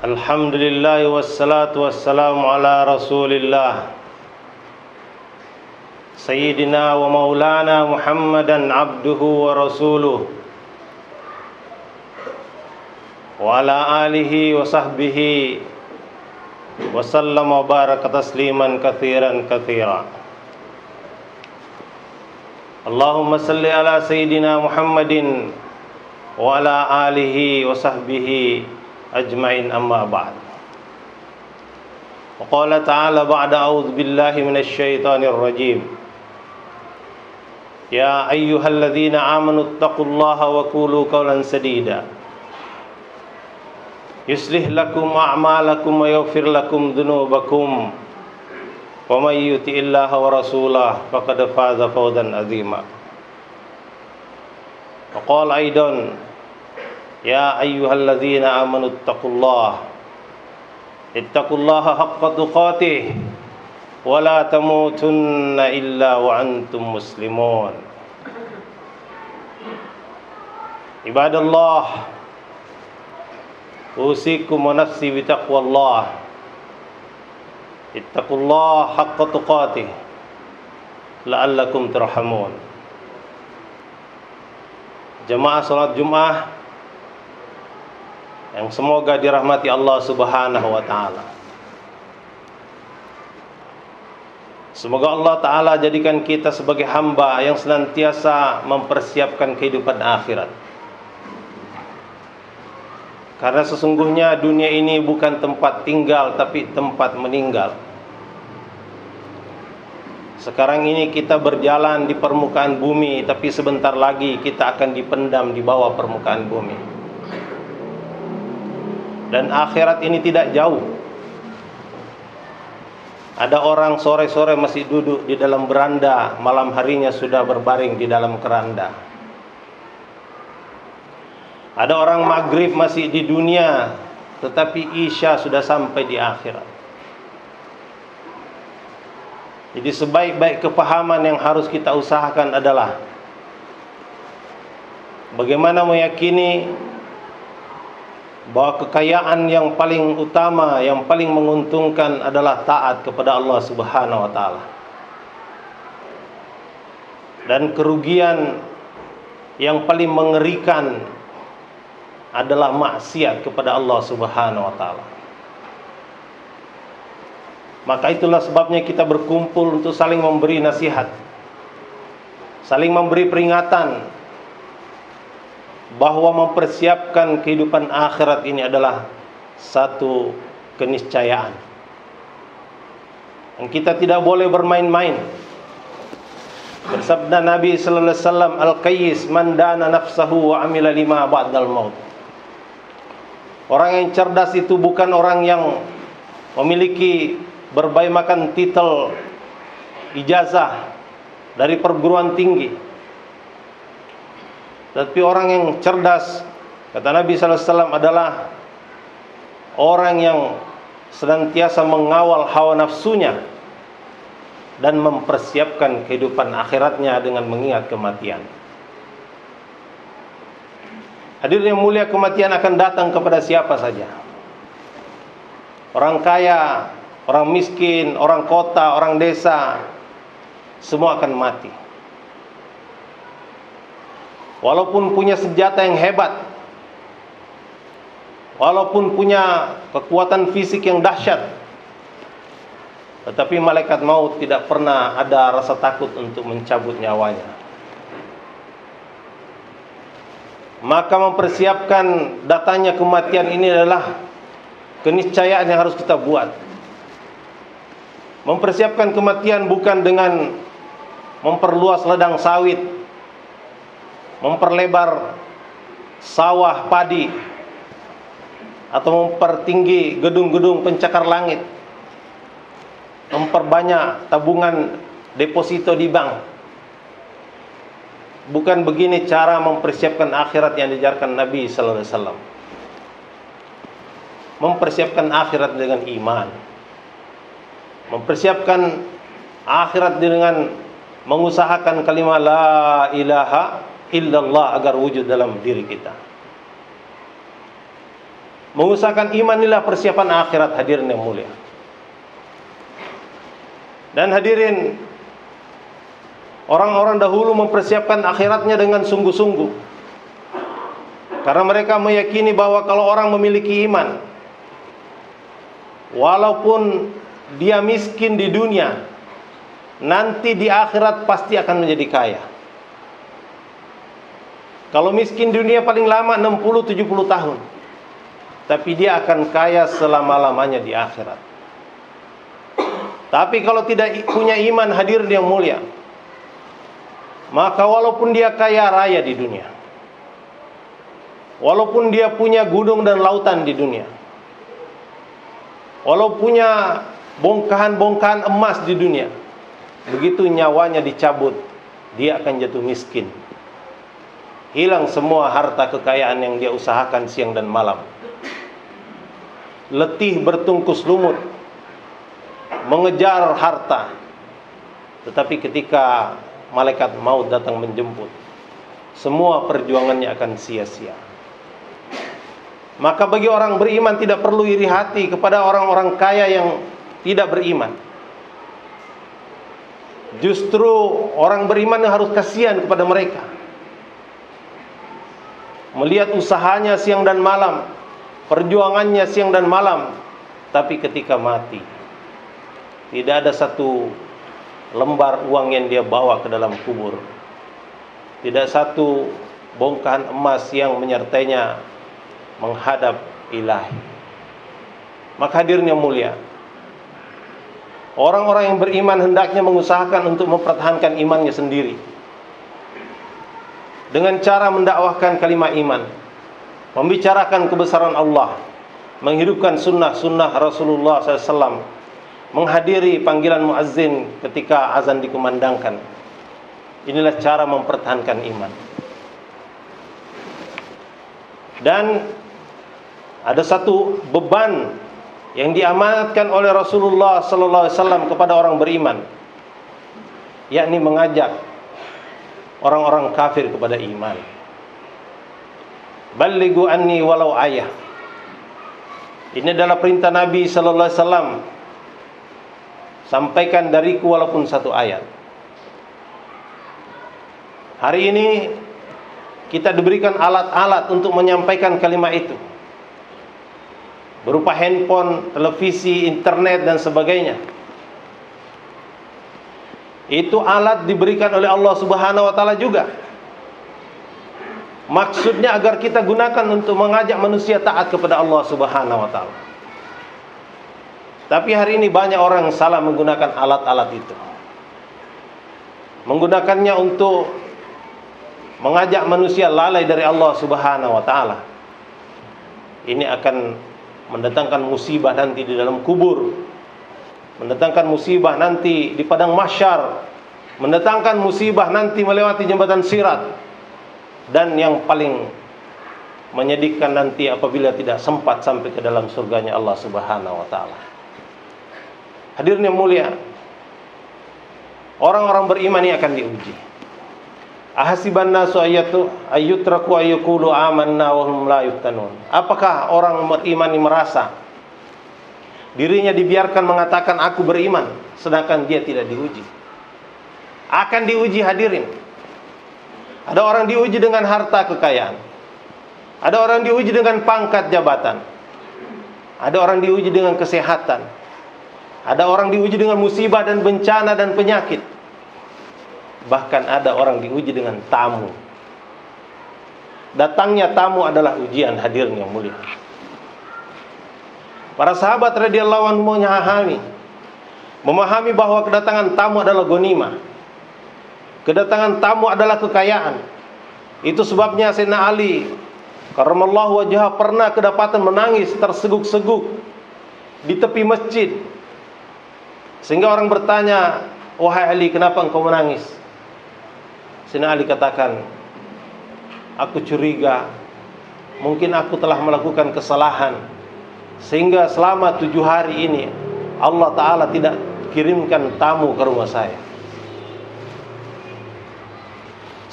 Alhamdulillah wassalatu wassalamu ala Rasulillah Sayyidina wa maulana Muhammadan abduhu wa rasuluh wa ala alihi wa sahbihi wa sallama wa baraka tasliman kathiran kathira. Allahumma salli ala Sayyidina Muhammadin wa ala alihi wa sahbihi أجمعين أما بعد وقال تعالى بعد أعوذ بالله من الشيطان الرجيم يا أيها الذين آمنوا اتقوا الله وقولوا قولا سديدا يصلح لكم أعمالكم ويغفر لكم ذنوبكم ومن يطع الله ورسوله فقد فاز فوزا عظيما وقال أيضا يا أيها الذين آمنوا اتقوا الله حق تقاته ولا تموتن إلا وأنتم مسلمون. عباد الله أوصيكم ونفسي بتقوى الله اتقوا الله حق تقاته لعلكم ترحمون. Jemaah salat Jumat yang semoga dirahmati Allah Subhanahu wa taala. Semoga Allah taala jadikan kita sebagai hamba yang senantiasa mempersiapkan kehidupan akhirat. Karena sesungguhnya dunia ini bukan tempat tinggal tapi tempat meninggal. Sekarang ini kita berjalan di permukaan bumi, tapi sebentar lagi kita akan dipendam di bawah permukaan bumi. Dan akhirat ini tidak jauh. Ada orang sore-sore masih duduk di dalam beranda, malam harinya sudah berbaring di dalam keranda. Ada orang maghrib masih di dunia, tetapi isya sudah sampai di akhirat. Jadi sebaik-baik kepahaman yang harus kita usahakan adalah bagaimana meyakini bahwa kekayaan yang paling utama, yang paling menguntungkan adalah taat kepada Allah Subhanahu wa taala. Dan kerugian yang paling mengerikan adalah maksiat kepada Allah Subhanahu wa taala. Maka itulah sebabnya kita berkumpul untuk saling memberi nasihat, saling memberi peringatan bahwa mempersiapkan kehidupan akhirat ini adalah satu keniscayaan. Dan kita tidak boleh bermain-main. Bersabda Nabi sallallahu alaihi wasallam, "Al-qayyis man dana nafsahu wa amila lima ba'dal maut." Orang yang cerdas itu bukan orang yang memiliki berbagai macam titel ijazah dari perguruan tinggi. Tapi orang yang cerdas, kata Nabi sallallahu alaihi wasallam, adalah orang yang senantiasa mengawal hawa nafsunya dan mempersiapkan kehidupan akhiratnya dengan mengingat kematian. Hadirin yang mulia, kematian akan datang kepada siapa saja. Orang kaya, orang miskin, orang kota, orang desa, semua akan mati. Walaupun punya senjata yang hebat, walaupun punya kekuatan fisik yang dahsyat, tetapi malaikat maut tidak pernah ada rasa takut untuk mencabut nyawanya. Maka mempersiapkan datangnya kematian ini adalah keniscayaan yang harus kita buat. Mempersiapkan kematian bukan dengan memperluas ladang sawit, memperlebar sawah padi, atau mempertinggi gedung-gedung pencakar langit, memperbanyak tabungan deposito di bank. Bukan begini cara mempersiapkan akhirat yang diajarkan Nabi sallallahu alaihi wasallam. Mempersiapkan akhirat dengan iman, mempersiapkan akhirat dengan mengusahakan kalimat la ilaha illallah agar wujud dalam diri kita. Mengusahakan iman inilah persiapan akhirat, hadirin yang mulia. Dan hadirin, orang-orang dahulu mempersiapkan akhiratnya dengan sungguh-sungguh, karena mereka meyakini bahwa kalau orang memiliki iman, walaupun dia miskin di dunia, nanti di akhirat pasti akan menjadi kaya. Kalau miskin di dunia paling lama 60-70 tahun, tapi dia akan kaya selama-lamanya di akhirat. Tapi kalau tidak punya iman, hadirin yang mulia, maka walaupun dia kaya raya di dunia, walaupun dia punya gunung dan lautan di dunia, walaupun punya bongkahan-bongkahan emas di dunia, begitu nyawanya dicabut, dia akan jatuh miskin. Hilang semua harta kekayaan yang dia usahakan siang dan malam. Letih bertungkus lumut mengejar harta. Tetapi ketika malaikat maut datang menjemput, semua perjuangannya akan sia-sia. Maka bagi orang beriman tidak perlu iri hati kepada orang-orang kaya yang tidak beriman. Justru orang beriman harus kasihan kepada mereka. Melihat usahanya siang dan malam, perjuangannya siang dan malam, tapi ketika mati, tidak ada satu lembar uang yang dia bawa ke dalam kubur, tidak satu bongkahan emas yang menyertainya menghadap Ilahi. Maka hadirin yang mulia, orang-orang yang beriman hendaknya mengusahakan untuk mempertahankan imannya sendiri dengan cara mendakwahkan kalimat iman, membicarakan kebesaran Allah, menghidupkan sunnah-sunnah Rasulullah SAW, menghadiri panggilan muazzin ketika azan dikumandangkan. Inilah cara mempertahankan iman. Dan ada satu beban yang diamanatkan oleh Rasulullah SAW kepada orang beriman, yakni mengajak orang-orang kafir kepada iman. Ballighu anni walau ayah. Ini adalah perintah Nabi sallallahu alaihi wasallam. Sampaikan dariku walaupun satu ayat. Hari ini kita diberikan alat-alat untuk menyampaikan kalimat itu, berupa handphone, televisi, internet dan sebagainya. Itu alat diberikan oleh Allah Subhanahu wa taala juga. Maksudnya agar kita gunakan untuk mengajak manusia taat kepada Allah Subhanahu wa taala. Tapi hari ini banyak orang salah menggunakan alat-alat itu. Menggunakannya untuk mengajak manusia lalai dari Allah Subhanahu wa taala. Ini akan mendatangkan musibah nanti di dalam kubur, mendatangkan musibah nanti di padang mahsyar, mendatangkan musibah nanti melewati jembatan sirat, dan yang paling menyedihkan nanti apabila tidak sempat sampai ke dalam surganya Allah Subhanahu wa taala. Hadirin yang mulia, orang-orang beriman ini akan diuji. Ahasiban nasu ayyutraku ayyaqulu amanna wa hum la yuftanun. Apakah orang beriman ini merasa dirinya dibiarkan mengatakan aku beriman, sedangkan dia tidak diuji? Akan diuji, hadirin. Ada orang diuji dengan harta kekayaan, ada orang diuji dengan pangkat jabatan, ada orang diuji dengan kesehatan, ada orang diuji dengan musibah dan bencana dan penyakit. Bahkan ada orang diuji dengan tamu. Datangnya tamu adalah ujian, hadirin yang mulia. Para sahabat radhiyallahu anhum memahami bahwa kedatangan tamu adalah ghanimah. Kedatangan tamu adalah kekayaan. Itu sebabnya Sayyidina Ali karramallahu wajhah pernah kedapatan menangis terseguk-seguk di tepi masjid. Sehingga orang bertanya, "Wahai Ali, kenapa engkau menangis?" Sayyidina Ali katakan, "Aku curiga mungkin aku telah melakukan kesalahan, sehingga selama 7 hari ini Allah Ta'ala tidak kirimkan tamu ke rumah saya."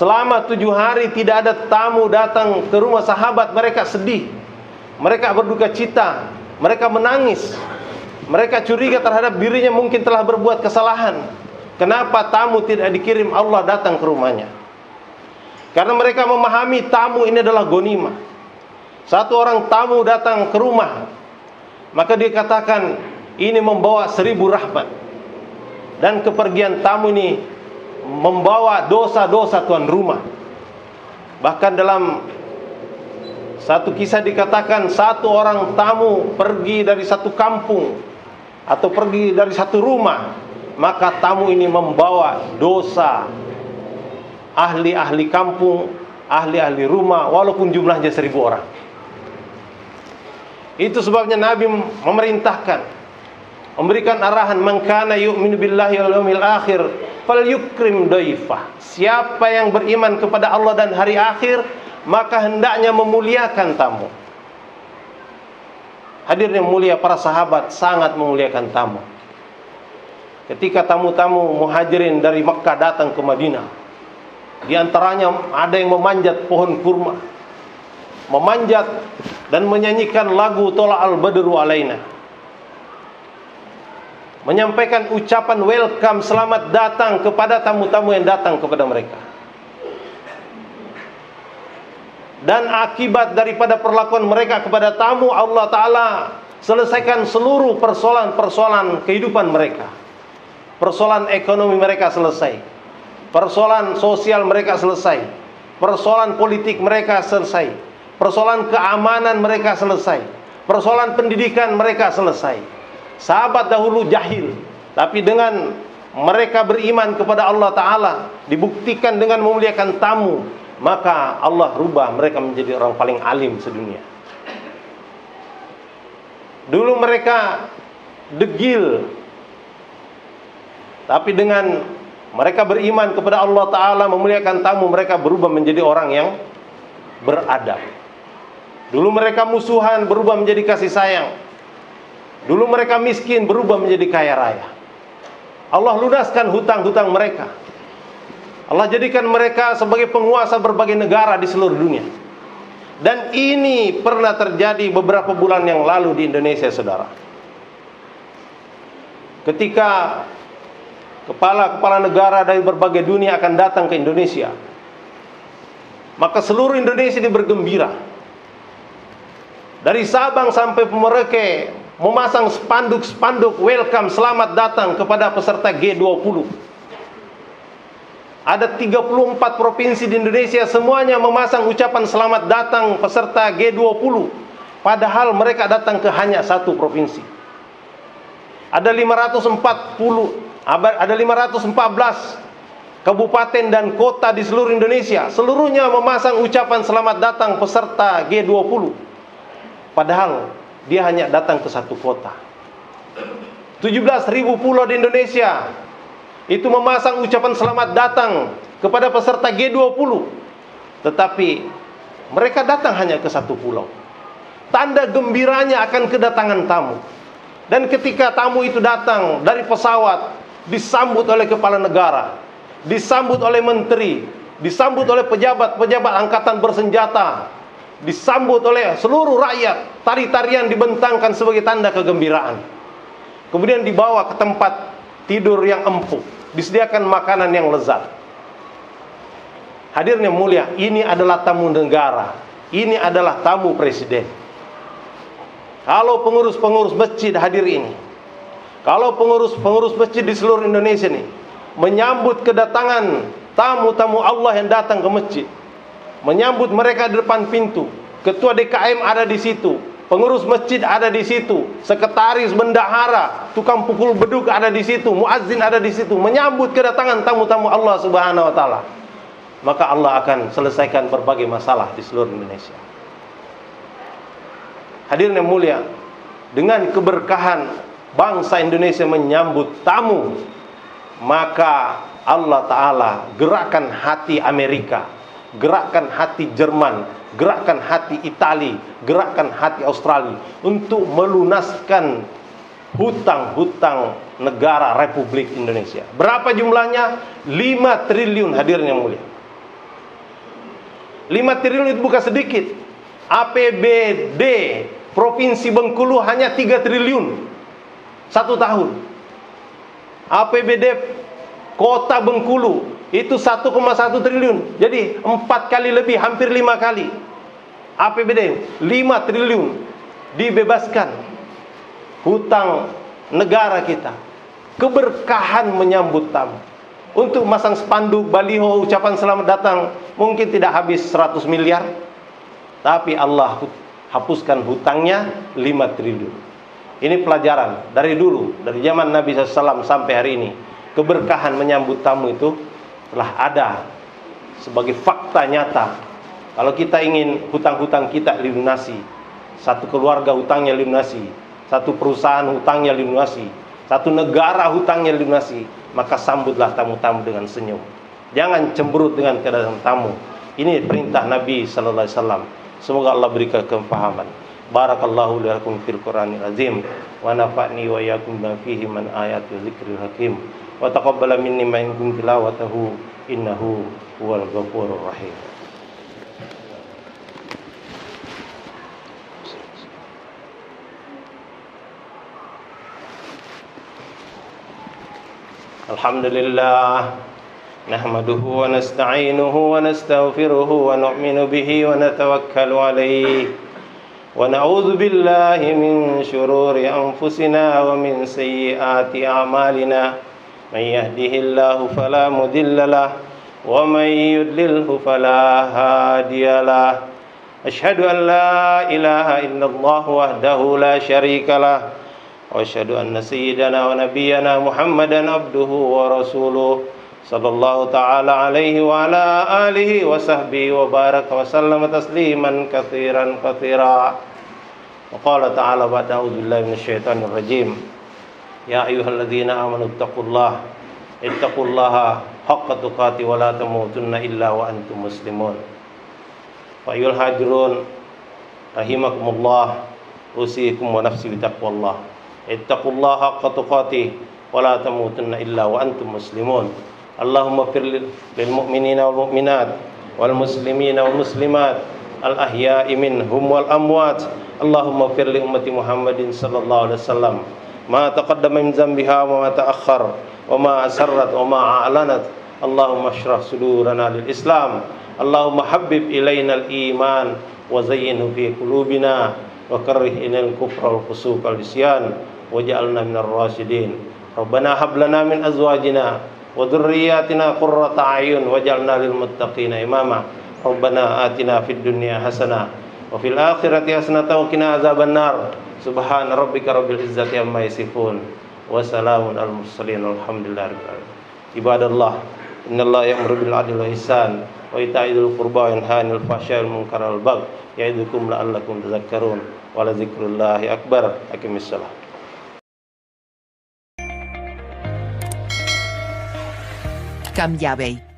Selama 7 hari tidak ada tamu datang ke rumah sahabat, mereka sedih, mereka berduka cita, mereka menangis, mereka curiga terhadap dirinya mungkin telah berbuat kesalahan. Kenapa tamu tidak dikirim Allah datang ke rumahnya? Karena mereka memahami tamu ini adalah ghanimah. Satu orang tamu datang ke rumah, maka dia katakan ini membawa 1000 rahmat. Dan kepergian tamu ini membawa dosa-dosa tuan rumah. Bahkan dalam satu kisah dikatakan, satu orang tamu pergi dari satu kampung atau pergi dari satu rumah, maka tamu ini membawa dosa ahli-ahli kampung, ahli-ahli rumah, walaupun jumlahnya 1000 orang. Itu sebabnya Nabi memerintahkan, memberikan arahan, man kana yu'minu billahi wal yawmil akhir falyukrim dhaifah. Siapa yang beriman kepada Allah dan hari akhir, maka hendaknya memuliakan tamu. Hadirnya mulia, para sahabat sangat memuliakan tamu. Ketika tamu-tamu muhajirin dari Mekkah datang ke Madinah, di antaranya ada yang memanjat pohon kurma, memanjat dan menyanyikan lagu Tola al-Badru alaina, menyampaikan ucapan welcome, selamat datang kepada tamu-tamu yang datang kepada mereka. Dan akibat daripada perlakuan mereka kepada tamu, Allah Ta'ala selesaikan seluruh persoalan-persoalan kehidupan mereka. Persoalan ekonomi mereka selesai, persoalan sosial mereka selesai, persoalan politik mereka selesai, persoalan keamanan mereka selesai, persoalan pendidikan mereka selesai. Sahabat dahulu jahil, tapi dengan mereka beriman kepada Allah Ta'ala, dibuktikan dengan memuliakan tamu, maka Allah rubah mereka menjadi orang paling alim sedunia. Dulu mereka degil, tapi dengan mereka beriman kepada Allah Ta'ala, memuliakan tamu, mereka berubah menjadi orang yang beradab. Dulu mereka musuhan, berubah menjadi kasih sayang. Dulu mereka miskin, berubah menjadi kaya raya. Allah lunaskan hutang-hutang mereka. Allah jadikan mereka sebagai penguasa berbagai negara di seluruh dunia. Dan ini pernah terjadi beberapa bulan yang lalu di Indonesia, saudara. Ketika kepala-kepala negara dari berbagai dunia akan datang ke Indonesia, maka seluruh Indonesia ini bergembira. Dari Sabang sampai Merauke memasang spanduk-spanduk welcome, selamat datang kepada peserta G20. Ada 34 provinsi di Indonesia, semuanya memasang ucapan selamat datang peserta G20. Padahal mereka datang ke hanya satu provinsi. Ada 514 kabupaten dan kota di seluruh Indonesia, seluruhnya memasang ucapan selamat datang peserta G20. Padahal dia hanya datang ke satu kota. 17.000 pulau di Indonesia itu memasang ucapan selamat datang kepada peserta G20. Tetapi mereka datang hanya ke satu pulau. Tanda gembiranya akan kedatangan tamu. Dan ketika tamu itu datang dari pesawat, disambut oleh kepala negara, disambut oleh menteri, disambut oleh pejabat-pejabat angkatan bersenjata, disambut oleh seluruh rakyat. Tari-tarian dibentangkan sebagai tanda kegembiraan. Kemudian dibawa ke tempat tidur yang empuk, disediakan makanan yang lezat. Hadirnya mulia, ini adalah tamu negara, ini adalah tamu presiden. Kalau pengurus-pengurus masjid hadir ini, kalau pengurus-pengurus masjid di seluruh Indonesia ini menyambut kedatangan tamu-tamu Allah yang datang ke masjid, menyambut mereka di depan pintu, ketua DKM ada di situ, pengurus masjid ada di situ, sekretaris bendahara, tukang pukul beduk ada di situ, muazzin ada di situ, menyambut kedatangan tamu-tamu Allah Subhanahu wa taala, maka Allah akan selesaikan berbagai masalah di seluruh Indonesia. Hadirin yang mulia, dengan keberkahan bangsa Indonesia menyambut tamu, maka Allah Ta'ala gerakkan hati Amerika, gerakkan hati Jerman, gerakkan hati Itali, gerakkan hati Australia untuk melunaskan hutang-hutang negara Republik Indonesia. Berapa jumlahnya? 5 triliun, hadirin yang mulia. 5 triliun itu bukan sedikit. APBD Provinsi Bengkulu hanya 3 triliun 1 tahun. APBD Kota Bengkulu itu 1,1 triliun. Jadi 4 kali lebih, hampir 5 kali. APBD 5 triliun dibebaskan. Hutang negara kita. Keberkahan menyambut tamu. Untuk masang spanduk, baliho, ucapan selamat datang mungkin tidak habis 100 miliar. Tapi Allah hapuskan hutangnya 5 triliun. Ini pelajaran dari dulu, dari zaman Nabi SAW sampai hari ini. Keberkahan menyambut tamu itu telah ada sebagai fakta nyata. Kalau kita ingin hutang-hutang kita dilunasi, satu keluarga hutangnya dilunasi, satu perusahaan hutangnya dilunasi, satu negara hutangnya dilunasi, maka sambutlah tamu-tamu dengan senyum. Jangan cemberut dengan kedatangan tamu. Ini perintah Nabi sallallahu alaihi wasallam. Semoga Allah berikan kefahaman. Barakallahu lakum fil Qur'anil azim wa nafa'ni wa iyyakum bima fihi min ayatil dzikril hakim wa taqabbala minni ma kuntum tilawatahu innahu huwal ghafurur rahim. Alhamdulillah, nahmaduhu wa nasta'inuhu wa nastaghfiruhu wa nu'minu bihi wa natawakkalu alayhi wa na'udzu billahi min shururi anfusina wa min sayyiati a'malina. May yahdihillahu fala mudilla lahu wa may yudlilhu fala hadiya lahu. Asyhadu an la ilaha illallah wahdahu la syarika lahu wa asyhadu anna sayyidana wa nabiyyana Muhammadan abduhu wa rasuluh sallallahu ta'ala alaihi wa ala alihi wa sahbihi wa baraka wa sallama tasliman katsiran katsira. Wa qala ta'ala ba'da a'udzu billahi minasyaitonir rajim. Ya ayyuhalladzina amanu ittaqullaha haqqa tuqatih wa la tamutunna illa wa antum muslimun. Fa ayyuhal hadirun rahimakumullah, usikum wa nafsi bitaqwallah. Ittaqullaha haqqa tuqatih wa la tamutunna illa wa antum muslimun. Allahumma fir lil mu'minina wal mu'minat wal muslimina wal muslimat al ahya'i minhum wal amwat. Allahumma fir li ummati Muhammadin sallallahu alaihi wasallam ma taqaddama min zambiha wa ma ta'akhkhar wa ma asarrat wa ma a'lanat. Allahumma shrah sudurana lil Islam. Allahumma habbib ilaina al iman wa zayyinhu fi qulubina wa karrih ilaina al kufra wal fusuq wal isyan waj'alna minar rasyidin. Rabbana hab lana min azwajina wa dhurriyyatina qurrata a'yun waj'alna lil muttaqina imama. Rabbana atina fid dunya hasanah wa fil akhirati hasanah wa qina azaban nar. Subhana rabbika rabbil izzati amma yasifun wa salamun al mursalin walhamdulillahi rabbil alamin. Ibadallah, innallaha ya'muru bil 'adli wal ihsan wa ita'i dzil qurba wa yanha 'anil fahsya'i wal munkari wal baghi ya'idukum la'allakum tadhakkarun wa la dzikrullahi akbar. Aqimissalah. Cambiabei.